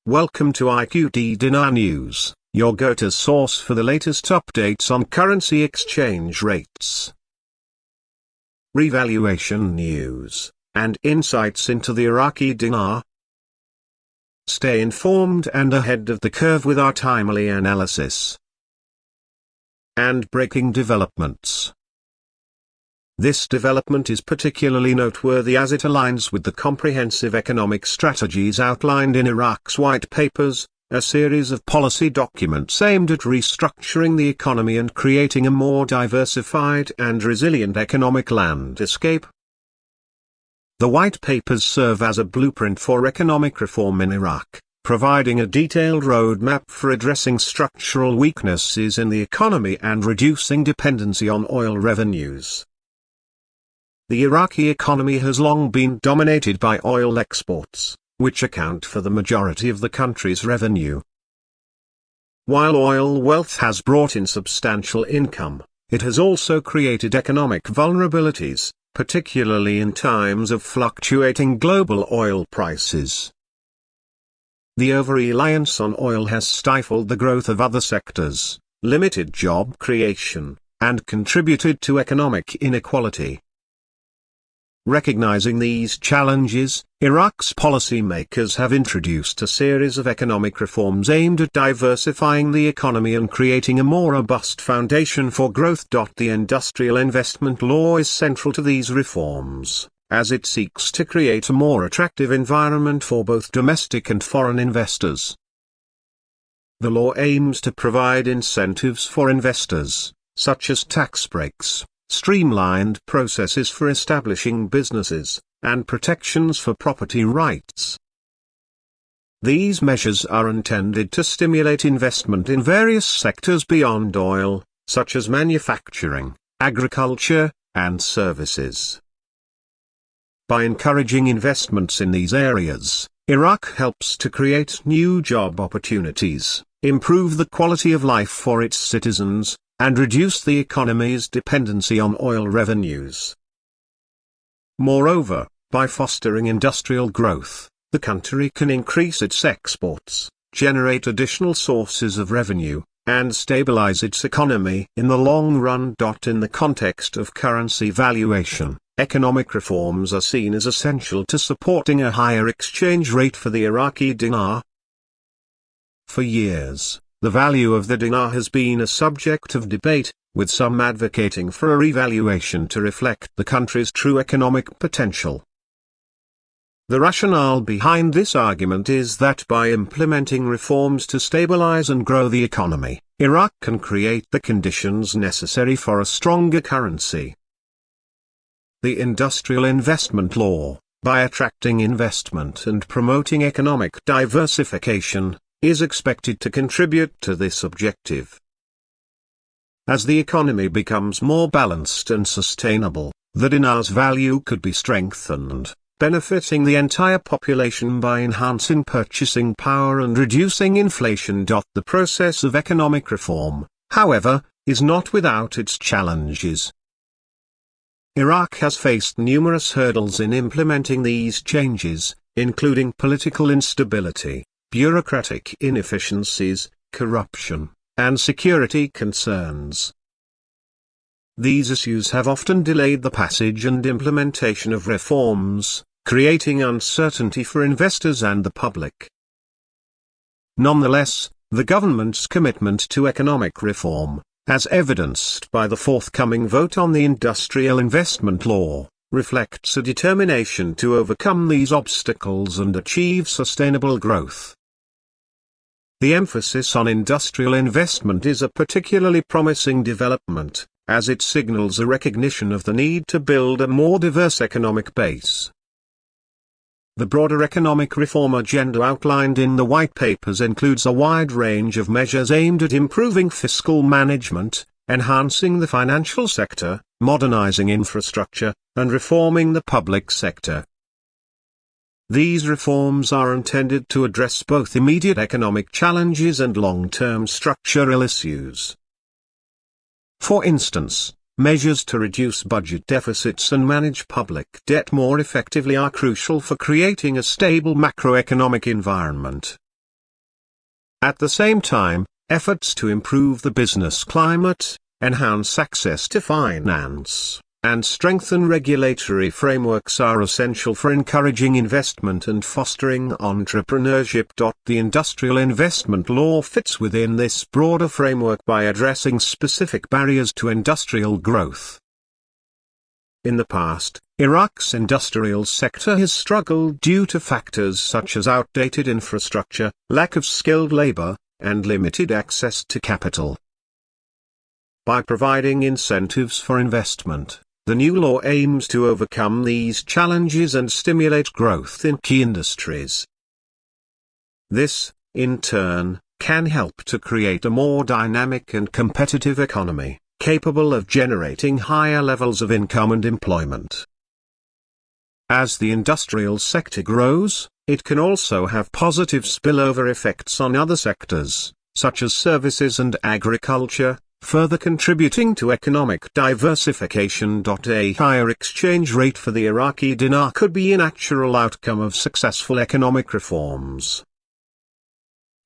Welcome to IQD Dinar News, your go-to source for the latest updates on currency exchange rates, revaluation news, and insights into the Iraqi dinar. Stay informed and ahead of the curve with our timely analysis and breaking developments. This development is particularly noteworthy as it aligns with the comprehensive economic strategies outlined in Iraq's white papers, a series of policy documents aimed at restructuring the economy and creating a more diversified and resilient economic landscape. The white papers serve as a blueprint for economic reform in Iraq, providing a detailed roadmap for addressing structural weaknesses in the economy and reducing dependency on oil revenues. The Iraqi economy has long been dominated by oil exports, which account for the majority of the country's revenue. While oil wealth has brought in substantial income, it has also created economic vulnerabilities, particularly in times of fluctuating global oil prices. The over-reliance on oil has stifled the growth of other sectors, limited job creation, and contributed to economic inequality. Recognizing these challenges, Iraq's policymakers have introduced a series of economic reforms aimed at diversifying the economy and creating a more robust foundation for growth. The industrial investment law is central to these reforms, as it seeks to create a more attractive environment for both domestic and foreign investors. The law aims to provide incentives for investors, such as tax breaks, streamlined processes for establishing businesses, and protections for property rights. These measures are intended to stimulate investment in various sectors beyond oil, such as manufacturing, agriculture, and services. By encouraging investments in these areas, Iraq helps to create new job opportunities, improve the quality of life for its citizens, and reduce the economy's dependency on oil revenues. Moreover, by fostering industrial growth, the country can increase its exports, generate additional sources of revenue, and stabilize its economy in the long run. In the context of currency valuation, economic reforms are seen as essential to supporting a higher exchange rate for the Iraqi dinar. For years, the value of the dinar has been a subject of debate, with some advocating for a revaluation to reflect the country's true economic potential. The rationale behind this argument is that by implementing reforms to stabilize and grow the economy, Iraq can create the conditions necessary for a stronger currency. The industrial investment law, by attracting investment and promoting economic diversification, is expected to contribute to this objective. As the economy becomes more balanced and sustainable, the dinar's value could be strengthened, benefiting the entire population by enhancing purchasing power and reducing inflation. The process of economic reform, however, is not without its challenges. Iraq has faced numerous hurdles in implementing these changes, including political instability, bureaucratic inefficiencies, corruption, and security concerns. These issues have often delayed the passage and implementation of reforms, creating uncertainty for investors and the public. Nonetheless, the government's commitment to economic reform, as evidenced by the forthcoming vote on the industrial investment law, reflects a determination to overcome these obstacles and achieve sustainable growth. The emphasis on industrial investment is a particularly promising development, as it signals a recognition of the need to build a more diverse economic base. The broader economic reform agenda outlined in the white papers includes a wide range of measures aimed at improving fiscal management, enhancing the financial sector, modernizing infrastructure, and reforming the public sector. These reforms are intended to address both immediate economic challenges and long-term structural issues. For instance, measures to reduce budget deficits and manage public debt more effectively are crucial for creating a stable macroeconomic environment. At the same time, efforts to improve the business climate, enhance access to finance, and strengthen regulatory frameworks are essential for encouraging investment and fostering entrepreneurship. The industrial investment law fits within this broader framework by addressing specific barriers to industrial growth. In the past, Iraq's industrial sector has struggled due to factors such as outdated infrastructure, lack of skilled labor, and limited access to capital. By providing incentives for investment, the new law aims to overcome these challenges and stimulate growth in key industries. This, in turn, can help to create a more dynamic and competitive economy, capable of generating higher levels of income and employment. As the industrial sector grows, it can also have positive spillover effects on other sectors, such as services and agriculture, further contributing to economic diversification. A higher exchange rate for the Iraqi dinar could be a natural outcome of successful economic reforms.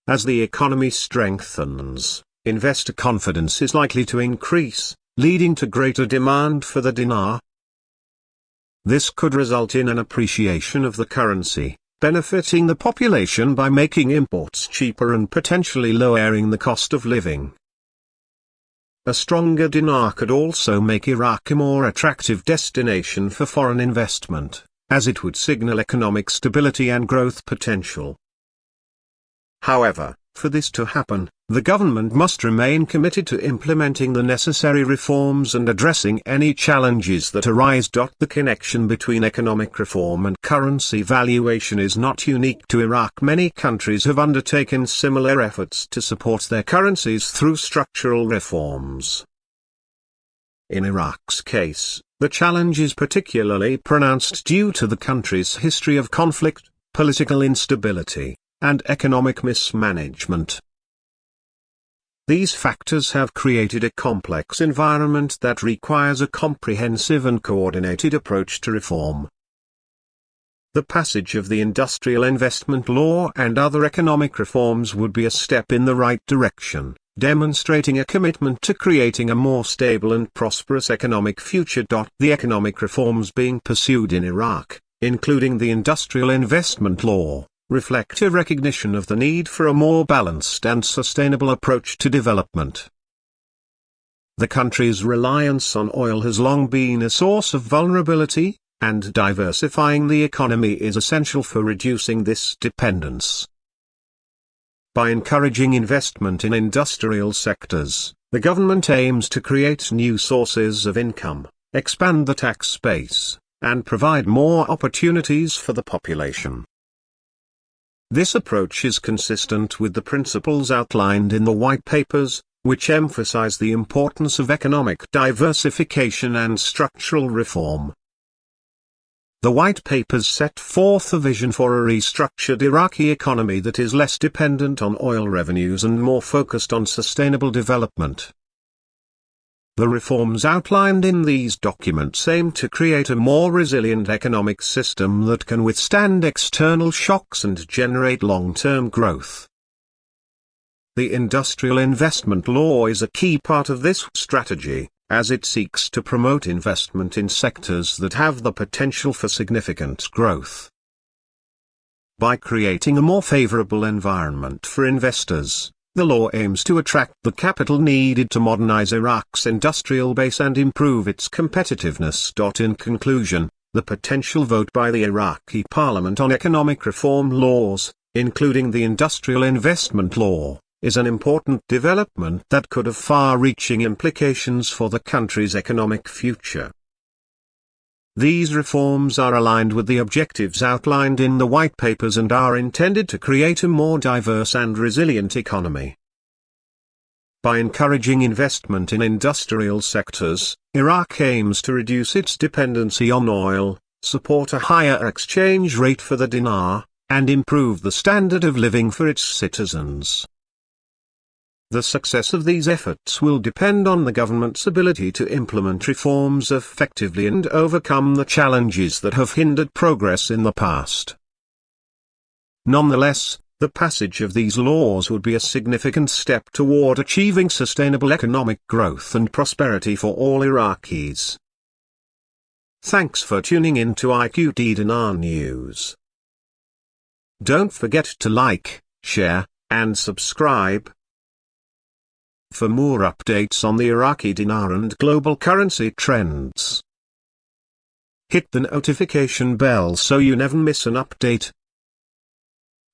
As the economy strengthens, investor confidence is likely to increase, leading to greater demand for the dinar. This could result in an appreciation of the currency, benefiting the population by making imports cheaper and potentially lowering the cost of living. A stronger dinar could also make Iraq a more attractive destination for foreign investment, as it would signal economic stability and growth potential. However, for this to happen, the government must remain committed to implementing the necessary reforms and addressing any challenges that arise. The connection between economic reform and currency valuation is not unique to Iraq. Many countries have undertaken similar efforts to support their currencies through structural reforms. In Iraq's case, the challenge is particularly pronounced due to the country's history of conflict, political instability, and economic mismanagement. These factors have created a complex environment that requires a comprehensive and coordinated approach to reform. The passage of the Industrial Investment Law and other economic reforms would be a step in the right direction, demonstrating a commitment to creating a more stable and prosperous economic future. The economic reforms being pursued in Iraq, including the Industrial Investment Law, reflect a recognition of the need for a more balanced and sustainable approach to development. The country's reliance on oil has long been a source of vulnerability, and diversifying the economy is essential for reducing this dependence. By encouraging investment in industrial sectors, the government aims to create new sources of income, expand the tax base, and provide more opportunities for the population. This approach is consistent with the principles outlined in the white papers, which emphasize the importance of economic diversification and structural reform. The white papers set forth a vision for a restructured Iraqi economy that is less dependent on oil revenues and more focused on sustainable development. The reforms outlined in these documents aim to create a more resilient economic system that can withstand external shocks and generate long-term growth. The Industrial Investment Law is a key part of this strategy, as it seeks to promote investment in sectors that have the potential for significant growth. By creating a more favorable environment for investors, the law aims to attract the capital needed to modernize Iraq's industrial base and improve its competitiveness. In conclusion, the potential vote by the Iraqi parliament on economic reform laws, including the Industrial Investment Law, is an important development that could have far-reaching implications for the country's economic future. These reforms are aligned with the objectives outlined in the white papers and are intended to create a more diverse and resilient economy. By encouraging investment in industrial sectors, Iraq aims to reduce its dependency on oil, support a higher exchange rate for the dinar, and improve the standard of living for its citizens. The success of these efforts will depend on the government's ability to implement reforms effectively and overcome the challenges that have hindered progress in the past. Nonetheless, The passage of these laws would be a significant step toward achieving sustainable economic growth and prosperity for all Iraqis. Thanks for tuning in to IQD Dinar News. Don't forget to like, share, and subscribe. For more updates on the Iraqi dinar and global currency trends, hit the notification bell so you never miss an update.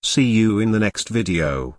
See you in the next video.